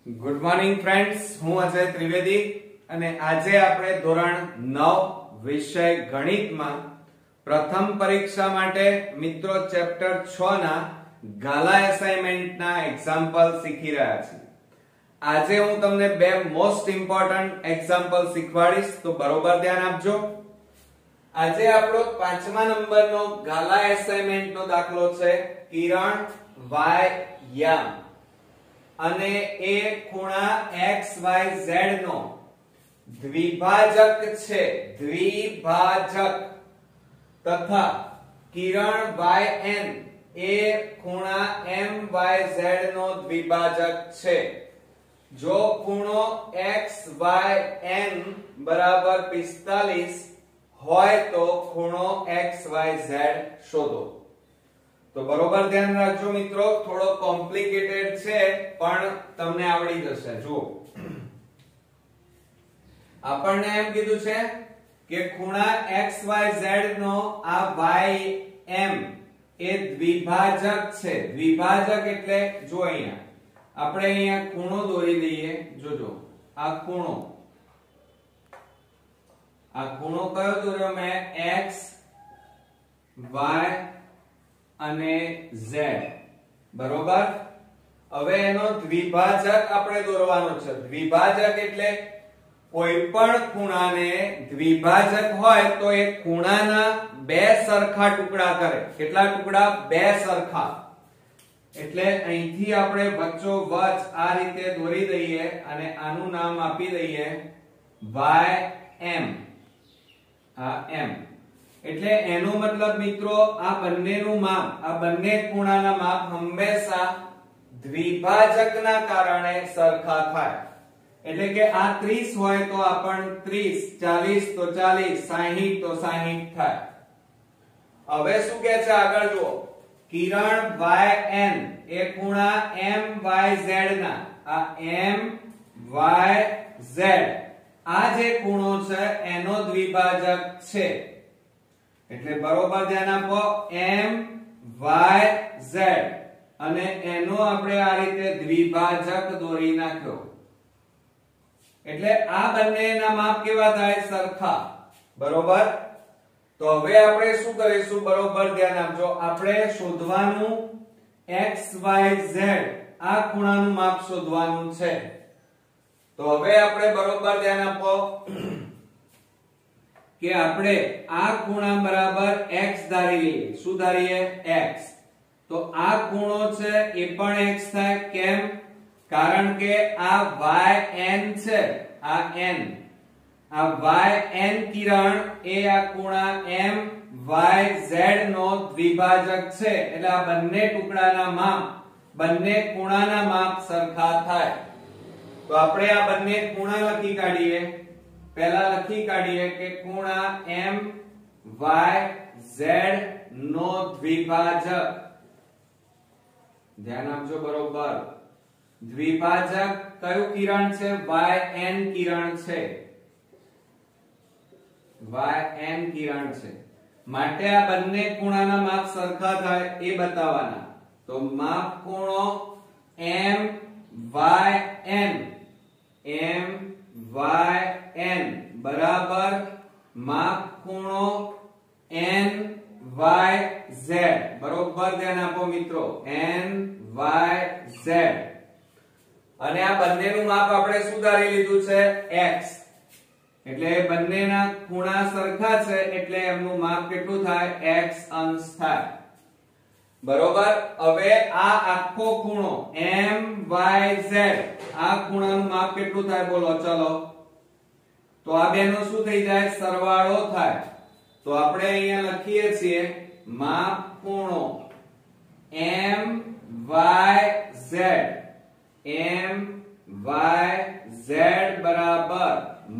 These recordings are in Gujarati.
ગુડ મોર્નિંગ ફ્રેન્ડ્સ, હું અજય ત્રિવેદી અને આજે આપણે ધોરણ 9 વિષય ગણિતમાં પ્રથમ પરીક્ષા માટે મિત્રો ચેપ્ટર 6 ના ગાલા એસાઇનમેન્ટના એક્ઝામ્પલ શીખી રહ્યા છીએ. આજે હું તમને બે મોસ્ટ ઇમ્પોર્ટન્ટ એક્ઝામ્પલ શીખવાડીશ, તો બરોબર ધ્યાન આપજો. આજે આપણો 5મા નંબરનો ગાલા એસાઇનમેન્ટનો દાખલો છે કિરણ y યામ અને એ ખૂણા XYZ નો દ્વિભાજક છે, દ્વિભાજક, તથા કિરણ YN એ ખૂણા MYZ નો દ્વિભાજક છે. જો ખૂણો XYN બરાબર 45 હોય તો ખૂણો XYZ શોધો. તો બરોબર ધ્યાન રાખજો મિત્રો, થોડો કોમ્પ્લિકેટેડ છે પણ તમને આવડી જશે. જુઓ, આપણને એમ કીધું છે કે ખૂણા XYZ નો આ YM એ દ્વિભાજક છે. દ્વિભાજક એટલે જો અહીંયા આપણે અહીંયા ખૂણો દોરી દઈએ. જોજો, આ ખૂણો કયો દોર્યો મેં? X Y અને Z, બરોબર. હવે એનો દ્વિભાજક આપણે દોરવાનો છે. દ્વિભાજક એટલે કોઈ પણ ખૂણાને દ્વિભાજક હોય તો એ ખૂણાના બે સરખા ટુકડા કરે. કેટલા ટુકડા? બે સરખા. એટલે અહીંથી આપણે વચ્ચોવચ આ રીતે દોરી દઈએ અને આનું નામ આપી દઈએ YM. આ M એટલે એનો મતલબ મિત્રો આ બંનેનું માપ, આ બંને ખૂણાના માપ હંમેશા દ્વિભાજકના કારણે સરખા થાય. એટલે કે આ 30 હોય તો આ પણ 30, 40 તો 40, 60 તો 60 થાય. હવે શું કહે છે આગળ જુઓ, કિરણ YN એ ખૂણા MYZ ના, આ MYZ આ જે ખૂણો છે એનો દ્વિભાજક છે. એટલે બરોબર ધ્યાન આપો, MYZ અને એનો આપણે આ રીતે દ્વિભાજક દોરી નાખ્યો. એટલે આ બંનેના માપ કેવા થાય? સરખા. બરોબર. તો હવે આપણે શું કરીશું? બરોબર ધ્યાન આપજો, આપણે શોધવાનું XYZ આ ખૂણાનું માપ શોધવાનું છે. તો હવે આપણે બરોબર ધ્યાન આપો કે આપણે આ ખૂણા બરાબર x ધારી લઈએ. શું ધારીએ? x. તો આ ખૂણો છે એ પણ x થાય. કેમ? કારણ કે આ YN છે, આ n, આ YN કિરણ એ આ ખૂણા MYZ નો દ્વિભાજક છે. એટલે આ બંને ટુકડાના માપ, બંને ખૂણાના માપ સરખા થાય. તો આપણે આ બંને ખૂણા લખી કાઢીએ. પહેલા લખી કાઢીએ કે ખૂણા MYZ નો દ્વિભાજક, ધ્યાન આપજો બરોબર, દ્વિભાજક કયું કિરણ છે? YN કિરણ છે. YN કિરણ છે. માટે આ બંને ખૂણાના માપ સરખા થાય એ બતાવવાના. તો માપ ખૂણો MYN બરાબર માપ ખૂણો NYZ. બરોબર ધ્યાન આપો મિત્રો, NYZ. અને આ બંનેનું માપ આપણે શું ધારી લીધું છે? X. એટલે બંનેના ખૂણા સરખા છે એટલે એમનું માપ કેટલું થાય? X અંશ થાય. બરોબર. હવે આ આખો ખૂણો MYZ આ ખૂણાનું માપ કેટલું થાય? બોલો ચલો. તો આ બેનો શું થઈ જાય? સરવાળો થાય. તો આપણે અહીંયા લખીએ છીએ માપ ખૂણો MYZ બરાબર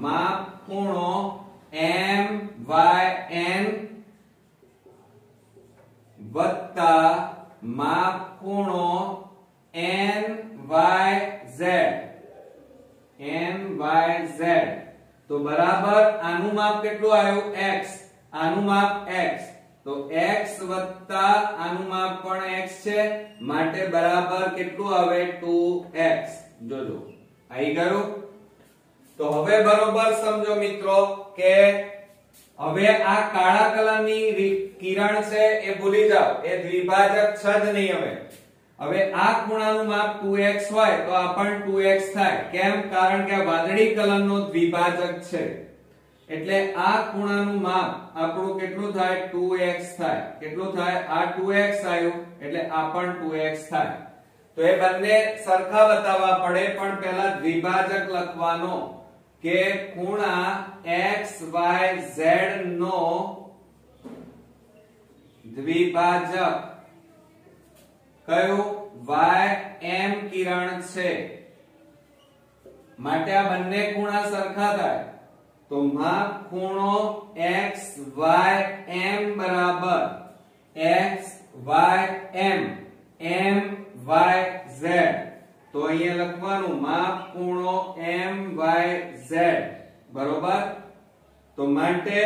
માપ ખૂણો MYN વત્તા માપ ખૂણો NYZ. તો બરાબર આનું માપ કેટલું આવ્યું? X. આનું માપ X. તો x વત્તા આનું માપ પણ x છે, માટે બરાબર કેટલું આવે? 2x. જોજો આવી ગયું. તો હવે બરોબર સમજો મિત્રો કે હવે આ કાળા કલરની કિરણ છે એ ભૂલી જાઓ, એ દ્વિભાજક છે જ નહીં. હવે આ ખૂણાનું માપ 2x હોય તો આ પણ 2x થાય. કેમ? કારણ કે આ વાદળી કલરનો દ્વિભાજક છે. એટલે આ ખૂણાનું માપ આપણું કેટલું થાય? 2x થાય. કેટલું થાય? આ 2x આવ્યું એટલે આ પણ 2x થાય. તો એ બંને સરખા બતાવવા પડે, પણ પહેલા દ્વિભાજક લખવાનો કે ખૂણા x y z નો દ્વિભાજક કયું? y m કિરણ છે. માટે આ બંને ખૂણા સરખા થાય. તો માપ ખૂણો x y m બરાબર x y m m y z. તો અહીંયા લખવાનું માપ ખૂણો m y z બરોબર. તો માટે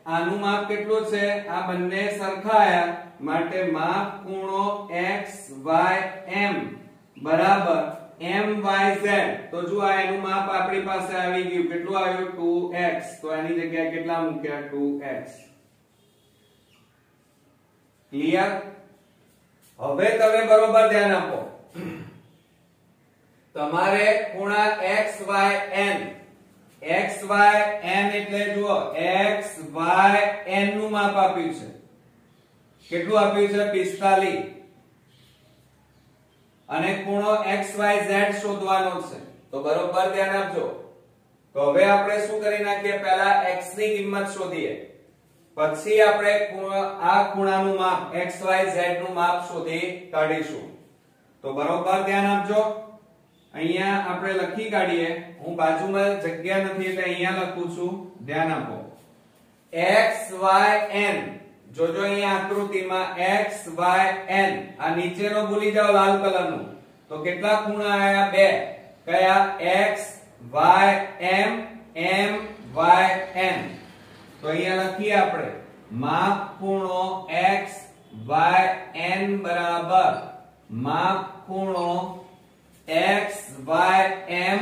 આનું માપ કેટલું છે? આ બંને સરખા આયા માટે માપ ખૂણો x y m બરાબર m y z. તો જો આ એનું માપ આપણી પાસે આવી ગયું. કેટલું આવ્યું? 2x. તો એની જગ્યાએ કેટલા મૂક્યા? 2x. ક્લિયર? હવે તમે બરોબર ધ્યાન આપો. તમારે ખૂણા x y n એટલે જુઓ x y n નું માપ આપ્યું છે. કેટલું આપ્યું છે? 45. અને ખૂણો x y z શોધવાનો છે. તો બરોબર ધ્યાન આપજો. તો હવે આપણે શું કરી નાખીએ? પહેલા x ની કિંમત શોધીએ, પછી આપણે આ ખૂણાનું માપ x y z નું માપ શોધી કાઢીશું. તો બરોબર ધ્યાન આપજો. અહીંયા આપણે લખી કાઢીએ. હું બાજુમાં જગ્યા નથી એટલે અહીંયા લખું છું. ધ્યાન આપો. x y n. જોજો અહીંયા આકૃતિમાં x y n. આ નીચેનો ભૂલી જાઓ લાલ કલરનો. તો કેટલા ખૂણા આયા? બે. કયા? x y m m y n. તો અહીંયા લખીએ આપણે માપ ખૂણો x y n બરાબર માપ ખૂણો x y m.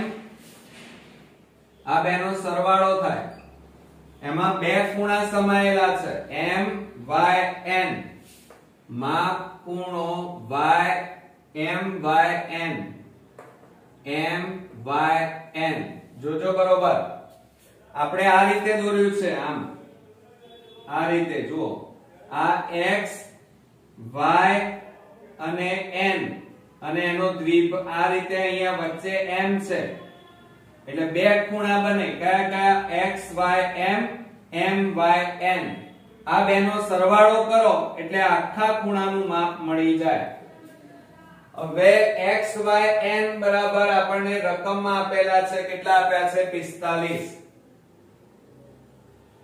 આ બેનો સરવાળો થાય. એમાં બે ખૂણા સમાયેલા છે m y n. માપ ખૂણો y m y n m y n. જોજો બરોબર. આપણે આ રીતે દોર્યું છે. આમ આ રીતે જુઓ. આ x y અને n અને એનો આ રીતે અહીંયા વચ્ચે m છે. એટલે બે ખૂણા બને. કયા કયા? x y m m y n. આ બેનો સરવાળો કરો એટલે આખા ખૂણાનું માપ મળી જાય. હવે x y n બરાબર આપણને રકમમાં આપેલા છે. કેટલા આપ્યા છે? 45.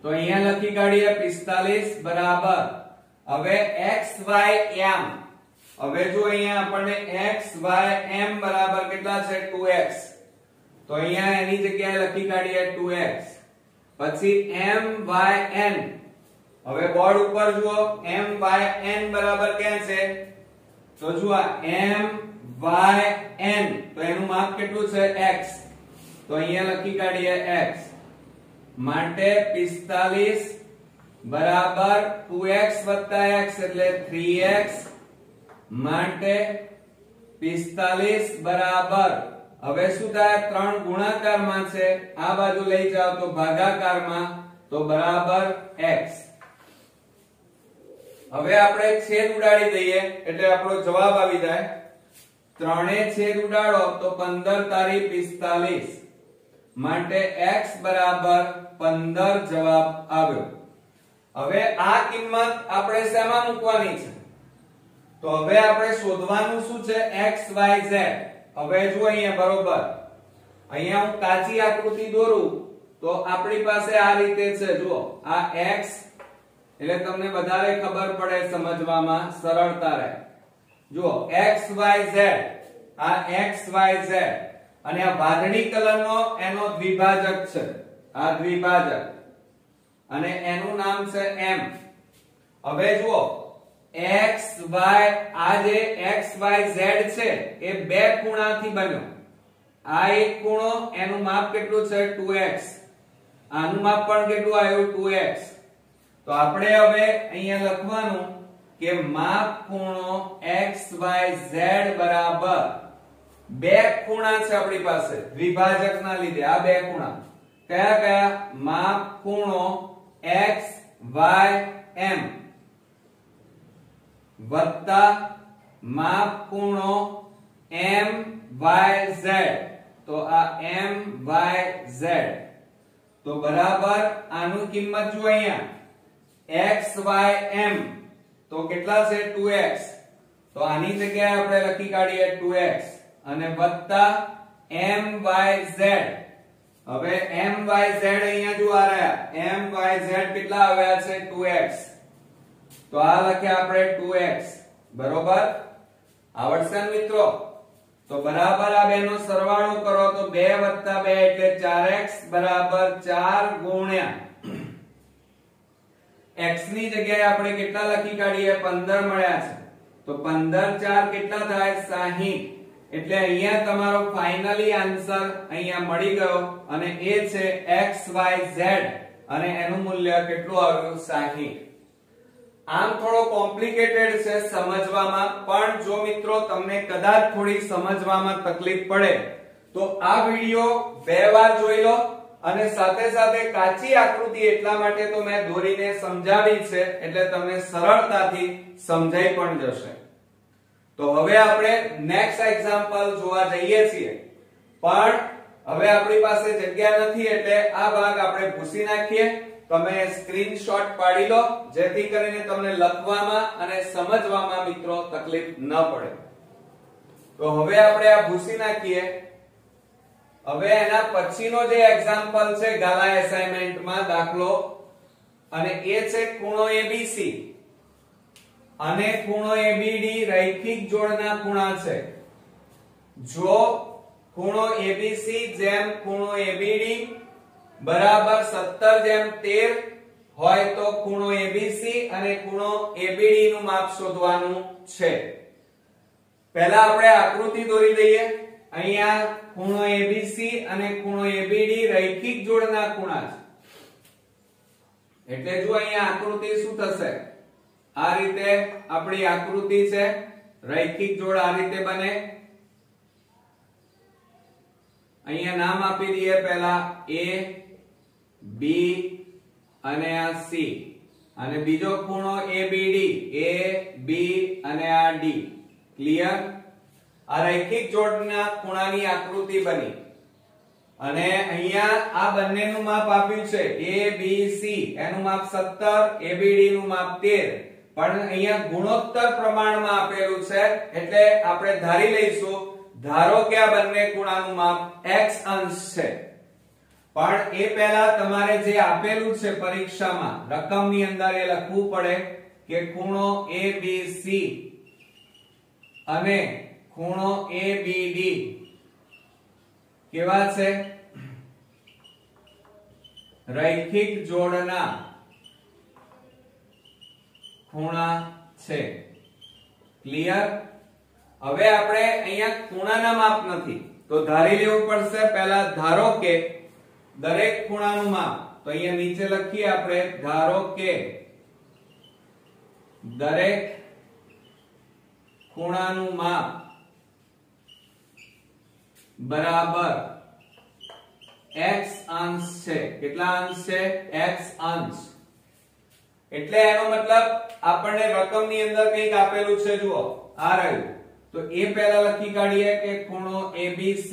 તો અહીંયા લખી કાઢીએ 45 બરાબર. હવે x y m. હવે જો અહીંયા આપણને x y m બરાબર કેટલા છે? 2x. તો અહીંયા એની જગ્યાએ લખી કાઢીએ 2x. પછી m y n. હવે બોર્ડ ઉપર જુઓ m y n બરાબર ક્યાં છે? તો જુઓ m y n. તો એનું માપ કેટલું છે? x. તો અહીંયા લખી કાઢીએ x. માટે 45 બરાબર 2x x એટલે 3x. માટે 45 બરાબર હવે શું થાય? 3 ગુણાકારમાં છે. આ બાજુ લઈ જાઓ તો ભાગાકારમાં. તો બરાબર x. હવે આપણે છેદ ઉડાડી દઈએ એટલે આપણો જવાબ આવી જાય. 3 એ છેદ ઉડાડો તો 15 તારી 45. માટે x બરાબર 15 જવાબ આવ્યો. હવે આ કિંમત આપણે શેમાં મૂકવાની છે? તો હવે આપણે શોધવાનું શું છે? x y z. હવે જો અહીંયા બરોબર. અહીંયા હું કાચી આકૃતિ દોરું તો આપણી પાસે આ રીતે છે. જુઓ આ x એટલે તમને વધારે ખબર પડે, સમજવામાં સરળતા રહે. જુઓ x y z. આ x y z અને આ વાદળી કલરનો એનો દ્વિભાજક છે. આ દ્વિભાજક અને એનું નામ છે m. હવે જુઓ x y આ જે x y z છે એ બે ખૂણાથી બન્યો. આ એક ખૂણો એનું માપ કેટલું છે 2x, આનું માપ પણ કેટલું આવ્યું 2x. તો આપણે હવે અહીંયા લખવાનું કે માપ ખૂણો xyz બરાબર બે ખૂણા છે આપણી પાસે દ્વિભાજકના લીધે. આ બે ખૂણા કયા કયા? માપ ખૂણો xym વત્તા માપ ખૂણો myz. તો આ myz તો બરાબર આનું કિંમત જો અહીંયા xym તો કેટલા છે 2x. તો આની જગ્યાએ આપણે લખી કાઢીએ 2x અને વત્તા myz. હવે myz અહીંયા જો આ રહ્યા myz કેટલા આવ્યા છે 2x. તો આ લખ્યા આપણે 2x બરોબર. આવડશે ને મિત્રો? તો બરાબર આ બેનો સરવાળો કરો તો 2 + 2 એટલે 4x બરાબર 4 ગુણ્યા x ની જગ્યાએ આપણે કેટલા લખી કાઢીએ 15 મળ્યા છે. તો 15 4 કેટલા થાય 60. એટલે અહીંયા તમારો ફાઇનલી આન્સર અહીંયા મળી ગયો અને એ છે xyz અને એનું મૂલ્ય કેટલું આવ્યું 60. આમ થોડો કોમ્પ્લિકેટેડ છે સમજવામાં, પણ જો મિત્રો તમને કદાચ થોડી સમજવામાં તકલીફ પડે તો આ વિડિયો 2 વાર જોઈ લો અને સાથે સાથે કાચી આકૃતિ એટલા માટે તો મેં દોરીને સમજાવી છે એટલે તમને સરળતાથી સમજાઈ પણ જશે. તો હવે આપણે નેક્સ્ટ એક્ઝામ્પલ જોવા જઈએ છીએ, પણ હવે આપણી પાસે જગ્યા નથી એટલે આ ભાગ આપણે ભૂસી નાખીએ. તમે સ્ક્રીનશોટ પાડી લો જેથી કરીને તમને લખવામાં અને સમજવામાં મિત્રો તકલીફ ન પડે. તો હવે આપણે આ ભૂસી નાખીએ. હવે એના પછીનો જે એક્ઝામ્પલ છે ગાલા એસાઇનમેન્ટમાં દાખલો, અને એ છે ખૂણો ABC અને ખૂણો ABD રૈખિક જોડના ખૂણા છે. જો ખૂણો ABC જેમ ખૂણો ABD બરાબર 17:13 હોય તો ખૂણો ABC અને ખૂણો ABD નું માપ શોધવાનું છે. પહેલા આપણે આકૃતિ દોરી દઈએ. અહીંયા ખૂણો ABC અને ખૂણો ABD રૈખિક જોડના ખૂણા છે. એટલે જો અહીંયા આકૃતિ શું થશે? આ રીતે આપણી આકૃતિ છે. રૈખિક જોડ આ રીતે બને. અહીંયા નામ આપી દઈએ પહેલા A B અને આ C અને બીજો ખૂણો ABD A B અને આ D. ક્લિયર? આ રૈખિક જોડના ખૂણાની આકૃતિ બની અને અહીંયા આ બંનેનું માપ આપ્યું છે ABC એનું માપ 17 ABD નું માપ 13, પણ અહીંયા ગુણોત્તર પ્રમાણમાં આપેલું છે એટલે આપણે ધારી લઈશું. ધારો કે આ બંને ખૂણાનું માપ x અંશ છે, પણ એ પહેલા તમારે જે આપેલું છે પરીક્ષામાં રકમની અંદર એ લખવું પડે કે ખૂણો ABC અને ખૂણો ABD કેવા છે? રૈખિક જોડના ખૂણા છે. ક્લિયર? હવે આપણે અહીંયા ખૂણાના માપ નથી તો ધારી લેવું પડશે. પહેલા ધારો કે દરેક ખૂણાનું માપ, તો અહીંયા નીચે લખીએ આપણે ધારો કે દરેક ખૂણાનું માપ બરાબર x અંશ છે. કેટલા અંશ છે? x અંશ. એટલે એનો મતલબ આપણને રકમની અંદર કંઈક આપેલું છે. જુઓ આ રહ્યું, તો એ પહેલા લખી કાઢીએ કે ખૂણો ABC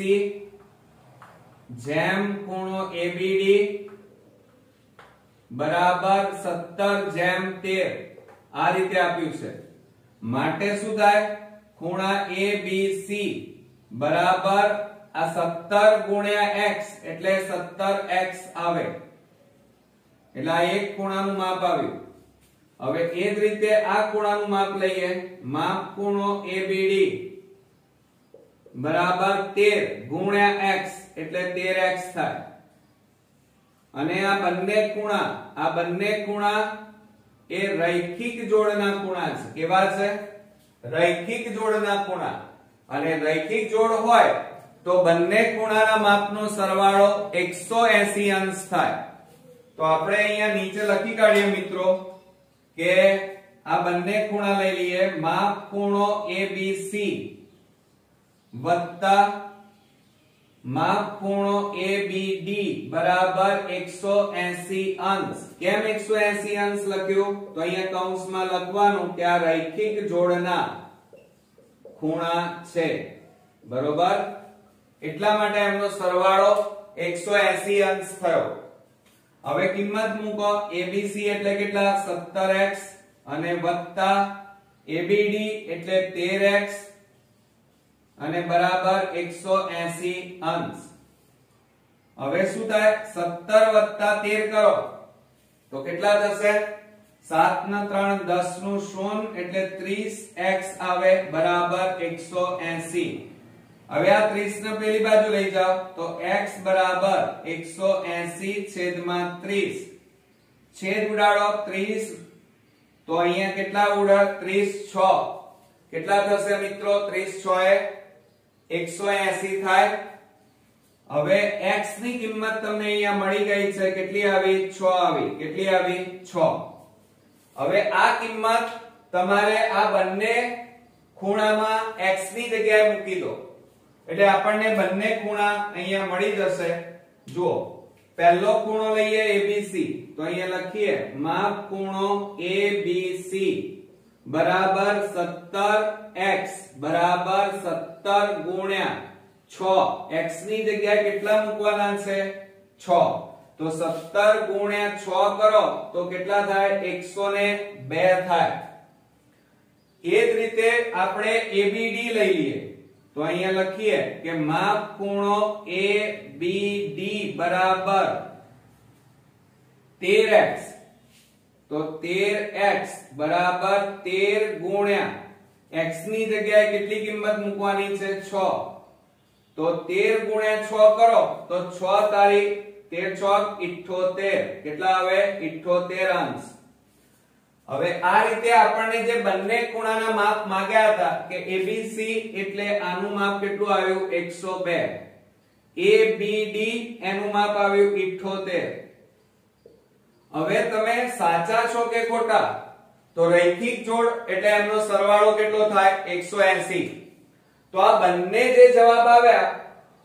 જેમ ખૂણો ABD બરાબર 17:13 આ રીતે આપ્યું છે. માટે શું થાય? ખૂણા ABC બરાબર આ 17 ગુણ્યા x એટલે 17x આવે. એટલે આ એક ખૂણાનું માપ આવ્યું. હવે એ જ રીતે આ ખૂણાનું માપ લઈએ. માપ ખૂણો ABD બરાબર 13 ગુણ્યા x એટલે 13x થાય. અને આ બંને ખૂણા એ રૈખિક જોડના ખૂણા છે. કેવા છે? રૈખિક જોડના ખૂણા. અને રૈખિક જોડ હોય તો બંને ખૂણાના માપનો સરવાળો 180 અંશ થાય. તો આપણે અહીંયા નીચે લખી કાઢીએ મિત્રો કે આ બંને ખૂણા લઈ લઈએ. માપ ખૂણો ABC વત્તા માપ ખૂણો ABD બરાબર 180 અંશ. કેમ 180 અંશ લખ્યું? તો અહીંયા કૌંસમાં લખવાનું કે આ રૈખિક જોડના ખૂણા છે. બરોબર, એટલા માટે એમનો સરવાળો 180 અંશ થયો. હવે કિંમત મૂકો. ABC એટલે કેટલા? 17x અને વત્તા ABD એટલે 13x અને બરાબર 180 અંશ. હવે શું થાય? 17 વત્તા 13 કરો તો કેટલા થશે? 7 ના 3 10 નું શૂન્ય એટલે 30x આવે બરાબર 180. હવે આ 30 ને પેલી બાજુ લઈ જાઓ તો x બરાબર 180 છેદમાં 30. છેદ ઉડાડો 30 તો અહીંયા કેટલા ઉડે? 30 6. કેટલા થશે મિત્રો? 30 6 એ 180 થાય. હવે x ની કિંમત તમને અહીંયા મળી ગઈ છે. કેટલી આવી? 6 આવી. કેટલી આવી? 6. હવે આ કિંમત તમારે આ બંને ખૂણામાં x ની જગ્યાએ મૂકી દો એટલે આપણને બંને ખૂણા અહીંયા મળી જશે. જુઓ, પહેલો ખૂણો લઈએ ABC તો અહીંયા લખીએ માપ ખૂણો ABC બરાબર 17x બરાબર 17 ગુણ્યા 6. x ની જગ્યાએ કેટલા મૂકવાના છે? 6. તો 17 ગુણ્યા 6 કરો તો કેટલા થાય? 102 થાય. એ જ રીતે આપણે ABD લઈ લઈએ તો અહીંયા લખીએ કે માપ ખૂણો ABD બરાબર 13x. તો 13x બરાબર 13 ગુણ્યા x ની જગ્યાએ કેટલી કિંમત મૂકવાની છે? 6. તો 13 ગુણ્યા 6 કરો તો 6 તારીખ 13 ચોક 78. કેટલા આવે? 78 અંશ. હવે આ રીતે આપણને જે બંને ખૂણાના માપ માંગ્યા હતા કે ABC એટલે આનું માપ કેટલું આવ્યું? 102. ABD એનું માપ આવ્યું 78. હવે તમે સાચા છો કે ખોટા? તો રૈખિક જોડ એટલે એમનો સરવાળો કેટલો થાય? 180. તો આ બંને જે જવાબ આવ્યા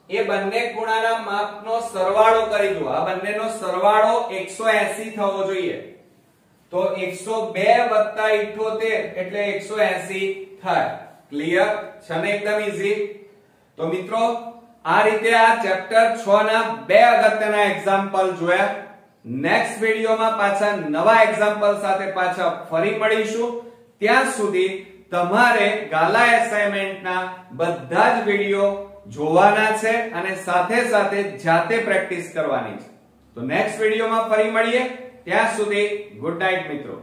એ બંને ખૂણાના માપનો સરવાળો કરી દો. આ બંનેનો સરવાળો 180 થવો જોઈએ. તો 102 વત્તા 78 એટલે 180 થાય. ક્લિયર છે ને? એકદમ ઈઝી. તો મિત્રો આ રીતે આ ચેપ્ટર 6 ના બે અગત્યના એક્ઝામ્પલ જોયા. નેક્સ્ટ વિડિયોમાં પાછા નવા એક્ઝામ્પલ સાથે પાછા ફરી મળીશું. ત્યાં સુધી તમારે ગાલા એસાઇનમેન્ટના બધા જ વિડિયો જોવાના છે અને સાથે સાથે જાતે પ્રેક્ટિસ કરવાની છે. તો નેક્સ્ટ વિડિયોમાં ફરી મળીએ. ત્યાં સુધી ગુડ નાઇટ મિત્રો.